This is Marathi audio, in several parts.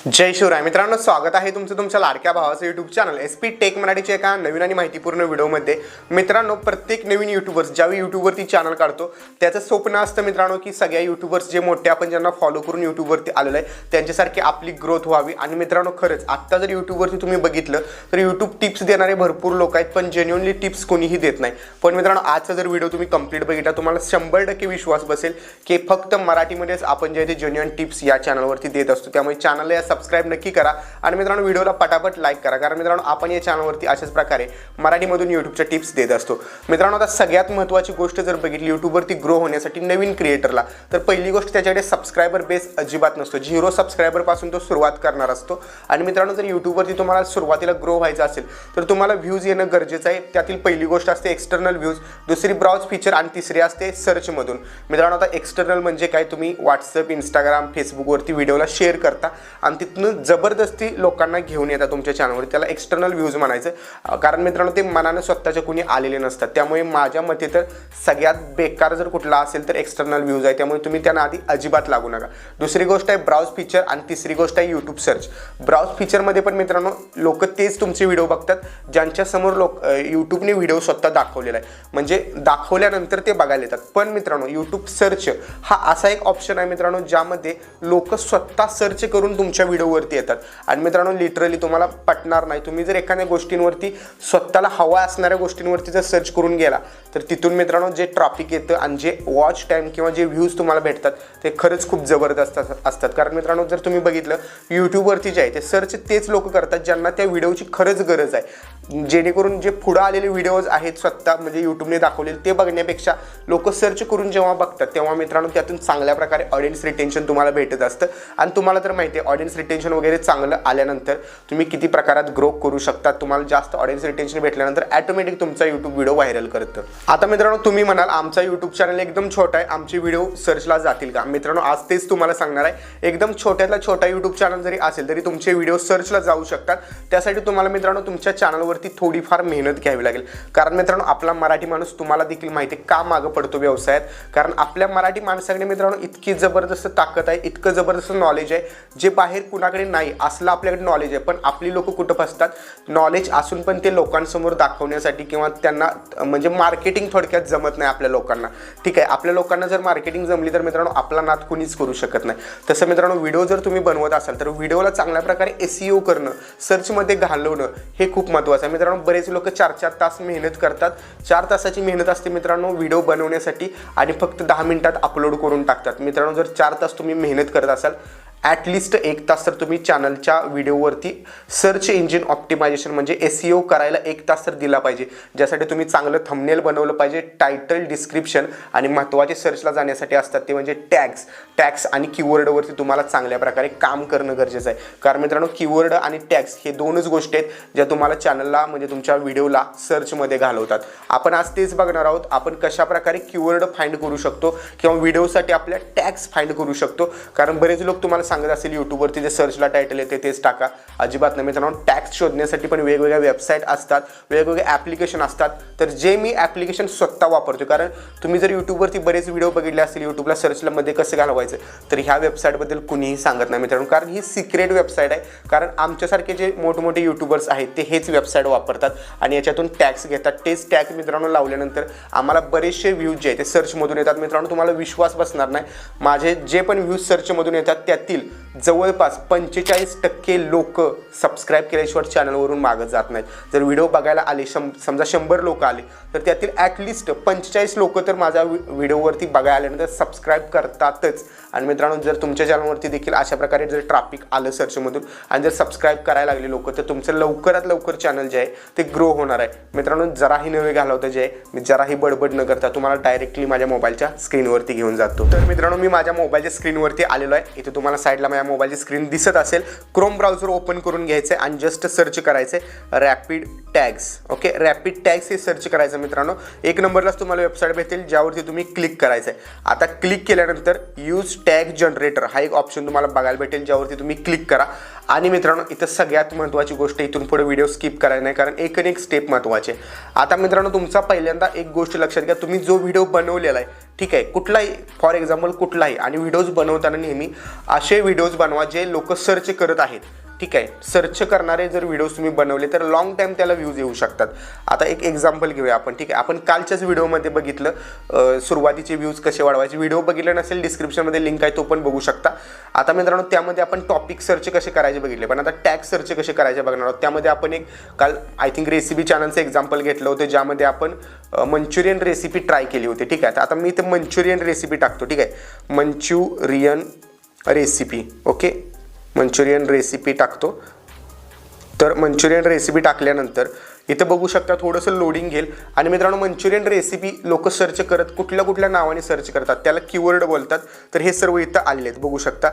जय शिवराय मित्रांनो, स्वागत आहे तुमचं तुमच्या लाडक्या भावाचं यूट्यूब चॅनल SP टेक मराठीच्या एका नवीन आणि माहितीपूर्ण व्हिडिओमध्ये। मित्रांनो, प्रत्येक नवीन यूट्यूबर्स ज्यावेळी यूट्यूबवरती चॅनल काढतो त्याचं स्वप्न असतं मित्रांनो की सगळ्या यूट्यूबर्स जे मोठे आपण ज्यांना फॉलो करून यूट्यूबवरती आलेलं आहे त्यांच्यासारखी आपली ग्रोथ व्हावी। आणि मित्रांनो, खरंच आत्ता जर यूट्यूबवरती तुम्ही बघितलं तर यूट्यूब टिप्स देणारे भरपूर लोक आहेत, पण जेन्युइनली टिप्स कोणीही देत नाही। पण मित्रांनो, आजचा जर व्हिडिओ तुम्ही कंप्लीट बघितला तुम्हाला 100% विश्वास बसेल की फक्त मराठीमध्येच आपण जे जेन्युइन टिप्स या चॅनलवरती देत असतो। त्यामुळे चॅनलला सबस्क्राइब नक्की करा आणि मित्रांनो व्हिडिओला पटापट लाईक करा, कारण मित्रांनो आपण या चॅनलवरती अशाच प्रकारे मराठीमधून यूट्यूबच्या टिप्स देत असतो। मित्रांनो, आता सगळ्यात महत्त्वाची गोष्ट जर बघितली यूट्यूबवरती ग्रो होण्यासाठी नवीन क्रिएटरला, तर पहिली गोष्ट त्याच्याकडे सबस्क्राइबर बेस अजिबात नसतो। 0 सबस्क्राइबर पासून तो सुरुवात करणार असतो। आणि मित्रांनो, जर यूट्यूबवरती तुम्हाला सुरुवातीला ग्रो व्हायचं असेल तर तुम्हाला व्ह्यूज येणं गरजेचं आहे। त्यातील पहिली गोष्ट असते एक्सटर्नल व्ह्यूज, दुसरी ब्राउज फीचर आणि तिसरी असते सर्च मधून। मित्रांनो, आता एक्सटर्नल म्हणजे काय, तुम्ही व्हॉट्सअप, इंस्टाग्राम, फेसबुकवरती व्हिडिओला शेअर करता आणि तिथून जबरदस्ती लोकांना घेऊन येतात तुमच्या चॅनलवर, त्याला एक्सटर्नल व्ह्यूज म्हणायचं। कारण मित्रांनो, ते मनाने स्वतःच्या कुणी आलेले नसतात। त्यामुळे माझ्या मते तर सगळ्यात बेकार जर कुठला असेल तर एक्सटर्नल व्ह्यूज आहे, त्यामुळे तुम्ही त्यांना आधी अजिबात लागू नका। दुसरी गोष्ट आहे ब्राउज फीचर आणि तिसरी गोष्ट आहे यूट्यूब सर्च। ब्राउज फीचरमध्ये पण मित्रांनो लोक तेच तुमचे व्हिडिओ बघतात ज्यांच्या समोर यूट्यूबने व्हिडिओ स्वतः दाखवलेला आहे, म्हणजे दाखवल्यानंतर ते बघायला येतात। पण मित्रांनो, यूट्यूब सर्च हा असा एक ऑप्शन आहे मित्रांनो ज्यामध्ये लोक स्वतः सर्च करून तुमच्या व्हिडिओवरती येतात। आणि मित्रांनो, लिटरली तुम्हाला पटणार नाही, तुम्ही जर एखाद्या गोष्टींवरती स्वतःला हवा असणाऱ्या गोष्टींवरती जर सर्च करून गेला तर तिथून मित्रांनो जे ट्रॅफिक येतं आणि जे वॉच टाइम किंवा जे व्ह्यूज तुम्हाला भेटतात ते खरंच खूप जबरदस्त असतात। कारण मित्रांनो, जर तुम्ही बघितलं यूट्यूबवरती जे आहे ते सर्च तेच लोक करतात ज्यांना त्या व्हिडिओची खरंच गरज आहे, जेणेकरून जे पुढे आलेले व्हिडिओज आहेत स्वतः म्हणजे यूट्यूबने दाखवलेले ते बघण्यापेक्षा लोक सर्च करून जेव्हा बघतात तेव्हा मित्रांनो त्यातून चांगल्या प्रकारे ऑडियन्स रिटेन्शन तुम्हाला भेटत असतं। आणि तुम्हाला तर माहिती आहे ऑडियन्स रिटेन्शन वगैरे चांगलं आल्यानंतर तुम्ही किती प्रकारात ग्रो करू शकता। तुम्हाला जास्त ऑडियन्स रिटेन्शन भेटल्यानंतर ऑटोमॅटिक तुमचा यूट्यूब व्हिडिओ व्हायरल करतं। आता मित्रांनो, तुम्ही म्हणाल आमचा यूट्यूब चॅनल एकदम छोटा आहे, आमचे व्हिडिओ सर्चला जातील का? मित्रांनो, आज तेच तुम्हाला सांगणार आहे। एकदम छोट्यातला छोटा यूट्यूब चॅनल जरी असेल तरी तुमचे व्हिडिओ सर्चला जाऊ शकतात। त्यासाठी तुम्हाला मित्रांनो तुमच्या चॅनलवरती थोडीफार मेहनत घ्यावी लागेल। कारण मित्रांनो, आपला मराठी माणूस तुम्हाला देखील माहिती आहे का मागं पडतो व्यवसायात, कारण आपल्या मराठी माणसाकडे मित्रांनो इतकी जबरदस्त ताकद आहे, इतकं जबरदस्त नॉलेज आहे जे बाहेर कुणाकडे नाही असलं आपल्याकडे नॉलेज आहे। पण आपली लोक कुठं फसतात, नॉलेज असून पण ते लोकांसमोर दाखवण्यासाठी किंवा त्यांना म्हणजे मार्केटिंग थोडक्यात जमत नाही आपल्या लोकांना। ठीक आहे, आपल्या लोकांना जर मार्केटिंग जमली तर मित्रांनो आपला नाद कुणीच करू शकत नाही। तसं मित्रांनो, व्हिडिओ जर तुम्ही बनवत असाल तर व्हिडिओला चांगल्या प्रकारे SEO करणं, सर्चमध्ये घालवणं हे खूप महत्त्वाचं आहे। मित्रांनो, बरेच लोक 4-4 तास मेहनत करतात, 4 तासाची मेहनत असते मित्रांनो व्हिडिओ बनवण्यासाठी आणि फक्त 10 मिनिटात अपलोड करून टाकतात। मित्रांनो, जर 4 तास तुम्ही मेहनत करत असाल, ॲटलिस्ट 1 तास तर तुम्ही चॅनलच्या व्हिडिओवरती सर्च इंजिन ऑप्टिमायझेशन म्हणजे SEO करायला 1 तास तर दिला पाहिजे, ज्यासाठी तुम्ही चांगलं थंबनेल बनवलं पाहिजे, टायटल, डिस्क्रिप्शन आणि महत्त्वाचे सर्चला जाण्यासाठी असतात ते म्हणजे टॅग्स आणि कीवर्डवरती तुम्हाला चांगल्या प्रकारे काम करणं गरजेचं आहे। कारण मित्रांनो, कीवर्ड आणि टॅग्स हे दोनच गोष्टी आहेत ज्या तुम्हाला चॅनलला म्हणजे तुमच्या व्हिडिओला सर्चमध्ये घालवतात। आपण आज तेच बघणार आहोत, आपण कशा प्रकारे कीवर्ड फाइंड करू शकतो किंवा व्हिडिओसाठी आपल्या टॅग्स फाइंड करू शकतो। कारण बरेच लोक तुम्हाला सांगत असेल यूट्यूबवरती जे सर्चला टायटल येते तेच टाका, अजिबात नाही मित्रांनो। टॅग्स शोधण्यासाठी पण वेगवेगळ्या वेबसाईट असतात, वेगवेगळे ॲप्लिकेशन असतात, तर जे मी ॲप्लिकेशन स्वतः वापरतो। कारण तुम्ही जर यूट्यूबवरती बरेच व्हिडिओ बघितले असतील यूट्यूबला सर्चला मध्ये कसं घालवायचं, तर ह्या वेबसाईटबद्दल कुणीही सांगत नाही मित्रांनो, कारण ही सिक्रेट वेबसाईट आहे। कारण आमच्यासारखे जे मोठमोठे यूट्यूबर्स आहेत ते हेच वेबसाईट वापरतात आणि याच्यातून टॅग्स घेतात। तेच टॅग मित्रांनो लावल्यानंतर आम्हाला बरेचसे व्ह्यूज जे आहेत ते सर्चमधून येतात। मित्रांनो, तुम्हाला विश्वास बसणार नाही, माझे जे पण व्ह्यूज सर्चमधून येतात त्यातील जवळपास 45% लोक सबस्क्राइब केल्याशिवाय चॅनलवरून मागत जात नाहीत। जर व्हिडिओ बघायला आले समजा 100 लोक आले तर त्यातील ॲटलिस्ट 45 लोक तर माझ्या व्हिडिओवरती बघायला आल्यानंतर सबस्क्राइब करतातच। आणि मित्रांनो, जर तुमच्या चॅनलवरती देखील अशा प्रकारे जर ट्रॅफिक आलं सर्चमधून आणि जर सबस्क्राइब करायला लागले लोक, तर तुमचं लवकरात लवकर चॅनल जे आहे ते ग्रो होणार आहे। मित्रांनो, जराही नवे घालवतं जे आहे मी जराही बडबड न करता तुम्हाला डायरेक्टली माझ्या मोबाईलच्या स्क्रीनवरती घेऊन जातो। तर मित्रांनो, मी माझ्या मोबाईलच्या स्क्रीनवरती आलेलो आहे। इथे तुम्हाला साईडला माझ्या मोबाईलची स्क्रीन दिसत असेल। क्रोम ब्राउझर ओपन करून घ्यायचं आहे आणि जस्ट सर्च करायचं आहे rapid tags. Okay, rapid tags हे सर्च करायचं मित्रांनो। 1 नंबरलाच तुम्हाला वेबसाईट भेटेल ज्यावरती तुम्ही क्लिक करायचं आहे। आता क्लिक केल्यानंतर यूज टॅग जनरेटर हा एक ऑप्शन तुम्हाला बघायला भेटेल ज्यावरती तुम्ही क्लिक करा आणि मित्रांनो इथं सगळ्यात महत्त्वाची गोष्ट, इथून पुढे व्हिडिओ स्किप करायला नाही, कारण एक आणि एक स्टेप महत्त्वाचे. आता मित्रांनो तुमचा पहिल्यांदा एक गोष्ट लक्षात घ्या, तुम्ही जो व्हिडिओ बनवलेला आहे ठीक आहे, कुठलाही फॉर एक्झाम्पल कुठलाही, आणि व्हिडिओज बनवताना नेहमी असे व्हिडिओज बनवा जे लोक सर्च करत आहेत ठीक आहे. सर्च करणारे जर व्हिडिओज तुम्ही बनवले तर लॉंग टाईम त्याला व्ह्यूज येऊ शकतात. आता एक एक्झाम्पल घेऊया आपण ठीक आहे. आपण कालच्याच व्हिडिओमध्ये बघितलं सुरुवातीचे व्ह्यूज कसे वाढवायचे. व्हिडिओ बघितलं नसेल डिस्क्रिप्शनमध्ये लिंक आहे, तो पण बघू शकता. आता मित्रांनो त्यामध्ये आपण टॉपिक सर्च कसे करायचे बघितले, पण आता टॅग सर्च कसे करायचे बघणार आहोत. त्यामध्ये आपण एक काल आय थिंक रेसिपी चॅनलचं एक्झाम्पल घेतलं होतं, ज्यामध्ये आपण मंचुरियन रेसिपी ट्राय केली होती ठीक आहे. आता मी इथे मंचुरियन रेसिपी टाकतो ठीक आहे, Manchurian recipe. Okay, Manchurian recipe टाकतो. तर मंचुरियन रेसिपी टाकल्यानंतर इथं बघू शकता थोडंसं लोडिंग घेईल. आणि मित्रांनो मंचुरियन रेसिपी लोक सर्च करत कुठल्या नावाने सर्च करतात, त्याला कीवर्ड बोलतात. तर हे सर्व इथं आलेले आहेत बघू शकता.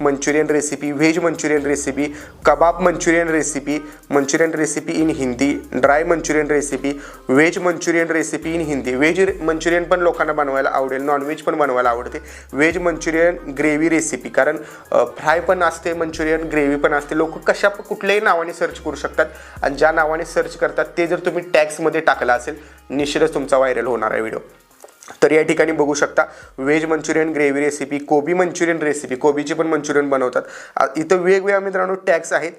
Manchurian recipe, veg Manchurian recipe, kebab Manchurian recipe in Hindi, dry Manchurian recipe, veg Manchurian recipe in Hindi. Veg Manchurian पण लोकांना बनवायला आवडेल, नॉनव्हेज पण बनवायला आवडते. व्हेज मंचुरियन ग्रेव्ही रेसिपी, कारण फ्राय पण असते मंचुरियन, ग्रेव्ही पण असते. लोक कुठल्याही नावाने सर्च करू शकतात, आणि ज्या नावाने सर्च करतात ते जर तुम्ही टॅग्समध्ये टाकला असेल निश्चितच तुमचा व्हायरल होणार आहे व्हिडिओ. तर या ठिकाणी बघू शकता व्हेज मंचुरियन ग्रेव्ही रेसिपी, कोबी मंचुरियन रेसिपी, कोबीची पण मंचुरियन बनवतात. इथं वेगवेगळ्या मित्रांनो टॅग्स आहेत.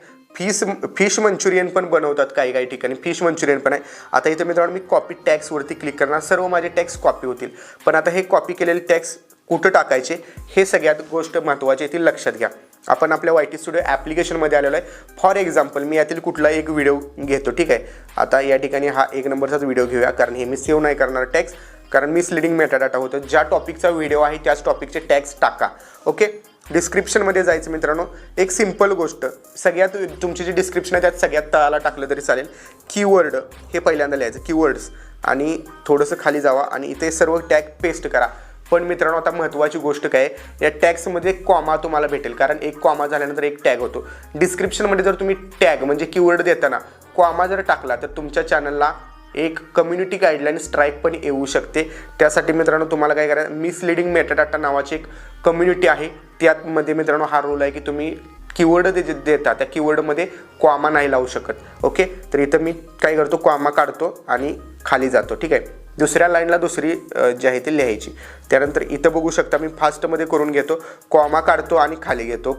फिश मंचुरियन पण बनवतात काही ठिकाणी, फिश मंचुरियन पण आहे. आता इथं मित्रांनो मी कॉपी टॅग्सवरती क्लिक करणार, सर्व माझे टॅग्स कॉपी होतील. पण आता हे कॉपी केलेले टॅग्स कुठं टाकायचे हे सगळ्यात गोष्ट महत्त्वाची आहे, ती लक्षात घ्या. आपण आपल्या YT स्टुडिओ ॲप्लिकेशनमध्ये आलेलो आहे. फॉर एक्झाम्पल मी यातील कुठला एक व्हिडिओ घेतो ठीक आहे. आता या ठिकाणी हा 1 नंबरचाच व्हिडिओ घेऊया, कारण हे मी सेव्ह नाही करणार टॅग्स, कारण मिसलिडिंग मेटाडाटा होतं. ज्या टॉपिकचा व्हिडिओ आहे त्याच टॉपिकचे टॅग्स टाका. ओके, डिस्क्रिप्शनमध्ये जायचं मित्रांनो. एक सिंपल गोष्ट, सगळ्यात तुमची जी डिस्क्रिप्शन आहे त्यात सगळ्यात तळाला टाकलं तरी चालेल. कीवर्ड हे पहिल्यांदा लिहायचं, कीवर्ड्स, आणि थोडंसं खाली जावा आणि इथे सर्व टॅग पेस्ट करा. पण मित्रांनो आता महत्त्वाची गोष्ट काय आहे, या टॅग्समध्ये कॉमा तुम्हाला भेटेल, कारण एक कॉमा झाल्यानंतर एक टॅग होतो. डिस्क्रिप्शनमध्ये जर तुम्ही टॅग म्हणजे कीवर्ड देताना कॉमा जर टाकला तर तुमच्या चॅनलला एक कम्युनिटी गाईडलाईन स्ट्राईक पण येऊ शकते. त्यासाठी मित्रांनो तुम्हाला काय करायचं, मिसलिडिंग मेटाडाटा नावाची एक कम्युनिटी आहे, त्यामध्ये मित्रांनो हा रूल आहे की तुम्ही कीवर्ड देता त्या कीवर्डमध्ये कॉमा नाही लावू शकत. ओके, तर इथं मी काय करतो, कॉमा काढतो आणि खाली जातो ठीक आहे. दुसऱ्या लाईनला दुसरी जी आहे ती लिहायची. त्यानंतर इथं बघू शकता मी फास्टमध्ये करून घेतो, कॉमा काढतो आणि खाली घेतो.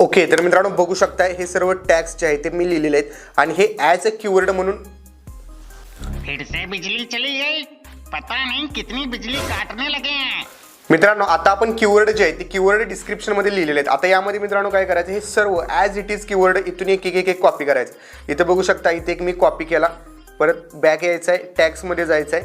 ओके, तर मित्रांनो बघू शकता हे सर्व टॅग्स जे आहेत ते मी लिहिलेले आहेत, आणि हे ॲज अ कीवर्ड म्हणून. फिर से बिजली चली गई, पता नहीं कितनी बिजली काटने लगे हैं. मित्रांनो आता आपण कीवर्ड जे आहे ते कीवर्ड डिस्क्रिप्शनमध्ये लिहिलेले आहेत. आता यामध्ये मित्रांनो काय करायचं, हे सर्व ॲज इट इज कीवर्ड इथून एक कॉपी करायचं. इथं बघू शकता इथे एक मी कॉपी केला, परत बॅक यायचं आहे, टॅग्समध्ये जायचं आहे.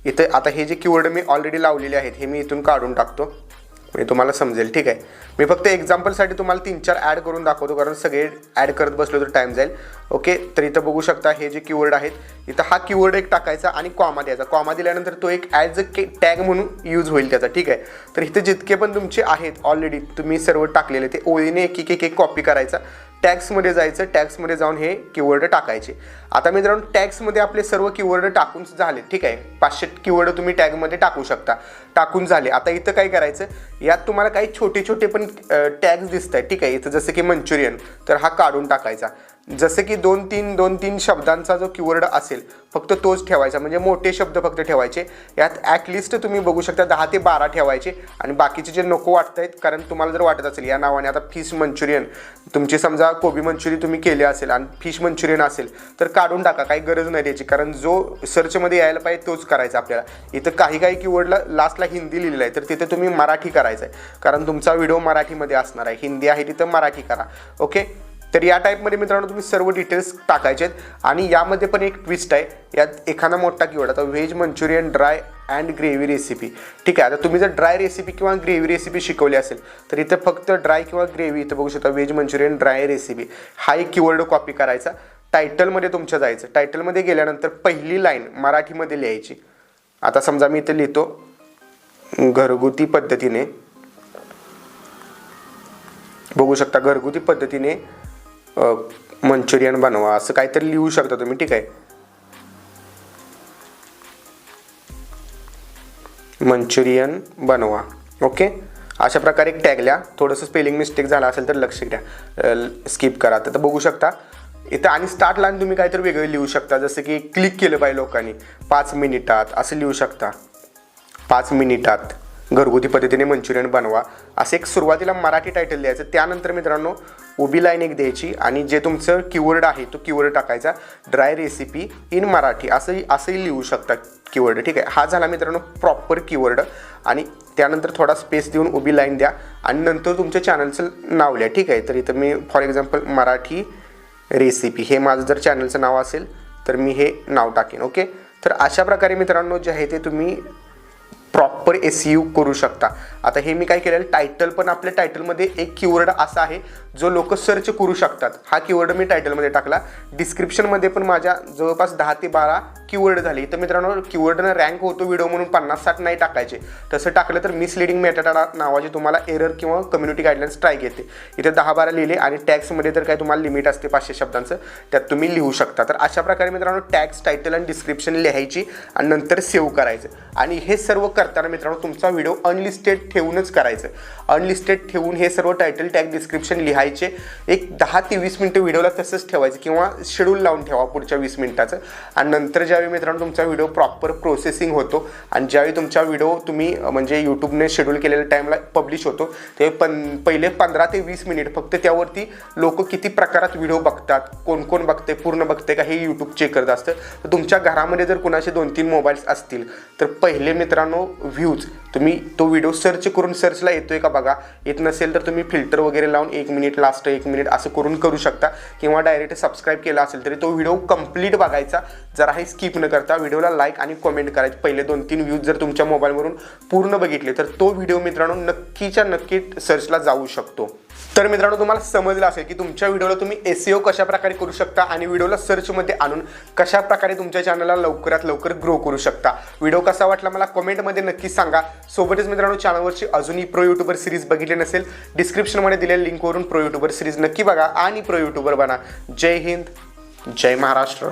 इथं आता हे जे कीवर्ड मी ऑलरेडी लावलेले आहेत हे मी इथून काढून टाकतो, म्हणजे तुम्हाला समजेल ठीक आहे. मी फक्त एक्झाम्पलसाठी तुम्हाला 3-4 ॲड करून दाखवतो, कारण सगळे ॲड करत बसलो तर टाईम जाईल. ओके, तर इथं बघू शकता हे जे कीवर्ड आहेत, इथं हा कीवर्ड एक टाकायचा आणि कॉमा द्यायचा. कॉमा दिल्यानंतर तो एक ॲज अ टॅग म्हणून यूज होईल त्याचा ठीक आहे. तर इथं जितके पण तुमचे आहेत ऑलरेडी तुम्ही सर्व टाकलेले ते ओळीने एक कॉपी करायचा, टॅग्समध्ये जायचं, टॅग्समध्ये जाऊन हे कीवर्ड टाकायचे. आता मित्रांनो टॅग्समध्ये आपले सर्व कीवर्ड टाकून झाले ठीक आहे. 500 कीवर्ड तुम्ही टॅगमध्ये टाकू शकता, टाकून झाले. आता इथं काय करायचं, यात तुम्हाला काही छोटे पण टॅग्स दिसत आहेत ठीक आहे. इथं जसं की मंचुरियन, तर हा काढून टाकायचा. जसे की 2-3 शब्दांचा जो कीवर्ड असेल फक्त तोच ठेवायचा, म्हणजे मोठे शब्द फक्त ठेवायचे. यात ॲटलिस्ट तुम्ही बघू शकता 10 ते 12 ठेवायचे, आणि बाकीचे जे नको वाटत आहेत, कारण तुम्हाला जर वाटत असेल या नावाने आता फिश मंचुरियन, तुमची समजा कोबी मंचुरियन तुम्ही केले असेल आणि फिश मंचुरियन असेल तर काढून टाका, काही गरज नाही त्याची, कारण जो सर्चमध्ये यायला पाहिजे तोच करायचा आपल्याला. इथं काही कीवर्डला लास्टला हिंदी लिहिलेलं आहे, तर तिथे तुम्ही मराठी करायचं आहे, कारण तुमचा व्हिडिओ मराठीमध्ये असणार आहे. हिंदी आहे तिथं मराठी करा. ओके, तर या टाईपमध्ये मित्रांनो तुम्ही सर्व डिटेल्स टाकायचे आहेत. आणि यामध्ये पण एक ट्विस्ट आहे, यात एखादा मोठा कीवर्ड, आता veg Manchurian dry and gravy recipe ठीक आहे. आता तुम्ही जर ड्राय रेसिपी किंवा ग्रेव्ही रेसिपी शिकवली असेल तर इथं फक्त ड्राय किंवा ग्रेव्ही, इथं बघू शकता व्हेज मंचुरियन ड्राय रेसिपी, हा एक कीवर्ड कॉपी करायचा. टायटलमध्ये तुमच्या जायचं, टायटलमध्ये गेल्यानंतर पहिली लाईन मराठीमध्ये लिहायची. आता समजा मी इथं लिहितो घरगुती पद्धतीने, बघू शकता घरगुती पद्धतीने मंचुरियन बनवा, असं काहीतरी लिहू शकता तुम्ही ठीक आहे. मंचुरियन बनवा. ओके, अशा प्रकारे एक टॅग लिहा. थोडंसं स्पेलिंग मिस्टेक झाला असेल तर लक्ष द्या, स्किप करा. तर बघू शकता इथं आणि स्टार्ट लाईन तुम्ही काहीतरी वेगळं लिहू शकता, जसं की क्लिक केलं पाहिजे लोकांनी 5 मिनिटात असं लिहू शकता. 5 मिनिटात घरगुती पद्धतीने मंचुरियन बनवा असं एक सुरुवातीला मराठी टायटल द्यायचं. त्यानंतर मित्रांनो उभी लाईन एक द्यायची आणि जे तुमचं कीवर्ड आहे तो कीवर्ड टाकायचा. ड्राय रेसिपी इन मराठी असंही लिहू शकता कीवर्ड. ठीक आहे, हा झाला मित्रांनो प्रॉपर कीवर्ड. आणि त्यानंतर थोडा स्पेस देऊन उभी लाईन द्या आणि नंतर तुमच्या चॅनलचं नाव लिहा. ठीक आहे, तर इथं me for example Marathi recipe हे माझं जर चॅनलचं नाव असेल तर मी हे नाव टाकेन. ओके, तर अशा प्रकारे मित्रांनो जे आहे ते तुम्ही प्रॉपर SEO करू शकता. आता हे मी काय केलेलं टायटल पण आपल्या टायटलमध्ये एक कीवर्ड असा आहे जो लोक सर्च करू शकतात. हा कीवर्ड मी टायटलमध्ये टाकला. डिस्क्रिप्शनमध्ये पण माझ्या जवळपास 10 ते 12 कीवर्ड झाले. तर मित्रांनो कीवर्डनं रँक होतो व्हिडिओ म्हणून 50-60 नाही टाकायचे. तसं टाकलं तर मिसलिडिंग मेटाडा नावाची तुम्हाला एरर किंवा कम्युनिटी गाईडलाईन्स स्ट्राईक येते. इथे 10-12 लिहिले आणि टॅग्समध्ये तर काय तुम्हाला लिमिट असते 500 शब्दांचं, त्यात तुम्ही लिहू शकता. तर अशा प्रकारे मित्रांनो टॅग्स, टायटल आणि डिस्क्रिप्शन लिहायची आणि नंतर सेव्ह करायचं. आणि हे सर्व करताना मित्रांनो तुमचा व्हिडिओ अनलिस्टेड ठेवूनच करायचं. अनलिस्टेड ठेवून हे सर्व टायटल, टॅग, डिस्क्रिप्शन लिहायचे. एक 10 ते 20 मिनिटं व्हिडिओला तसंच ठेवायचं किंवा शेड्यूल लावून ठेवा पुढच्या 20 मिनिटाचं. आणि नंतर ज्यावेळी मित्रांनो तुमचा व्हिडिओ प्रॉपर प्रोसेसिंग होतो आणि ज्यावेळी तुमचा व्हिडिओ तुम्ही म्हणजे यूट्यूबने शेड्यूल केलेल्या टाईमला पब्लिश होतो ते पहिले 15 ते 20 मिनिट फक्त त्यावरती लोक किती प्रकारात व्हिडिओ बघतात, कोण कोण बघते, पूर्ण बघते का हे यूट्यूब चेक करत असतं. तर तुमच्या घरामध्ये जर कुणाचे 2-3 मोबाईल्स असतील तर पहिले मित्रांनो व्ह्यूज तुम्ही तो व्हिडिओ सर्च करून सर्चला येतोय का बघा. येत नसेल तर तुम्ही फिल्टर वगैरे लावून 1 मिनिट, लास्ट 1 मिनिट असं करून करू शकता. किंवा डायरेक्ट सबस्क्राईब केला असेल तरी तो व्हिडिओ कंप्लीट बघायचा, जराही स्किप न करता. व्हिडिओला लाईक आणि कमेंट करायचे. पहिले 2-3 व्ह्यूज जर तुमच्या मोबाईलवरून पूर्ण बघितले तर तो व्हिडिओ मित्रांनो नक्कीच्या नक्की सर्चला जाऊ शकतो. तर मित्रांनो तुम्हाला समजलं असेल की तुमच्या व्हिडिओला तुम्ही SEO कशा प्रकारे करू शकता आणि व्हिडिओला सर्चमध्ये आणून कशा प्रकारे तुमच्या चॅनलला लवकरात लवकर ग्रो करू शकता. व्हिडिओ कसा वाटला मला कमेंटमध्ये नक्की सांगा. सोबतच मित्रांनो चॅनलवरची अजूनही प्रो यूट्यूबर सिरीज बघितली नसेल डिस्क्रिप्शनमध्ये दिलेल्या लिंकवरून प्रो यूट्यूबर सिरीज नक्की बघा आणि प्रो यूट्यूबर बना. जय हिंद, जय महाराष्ट्र.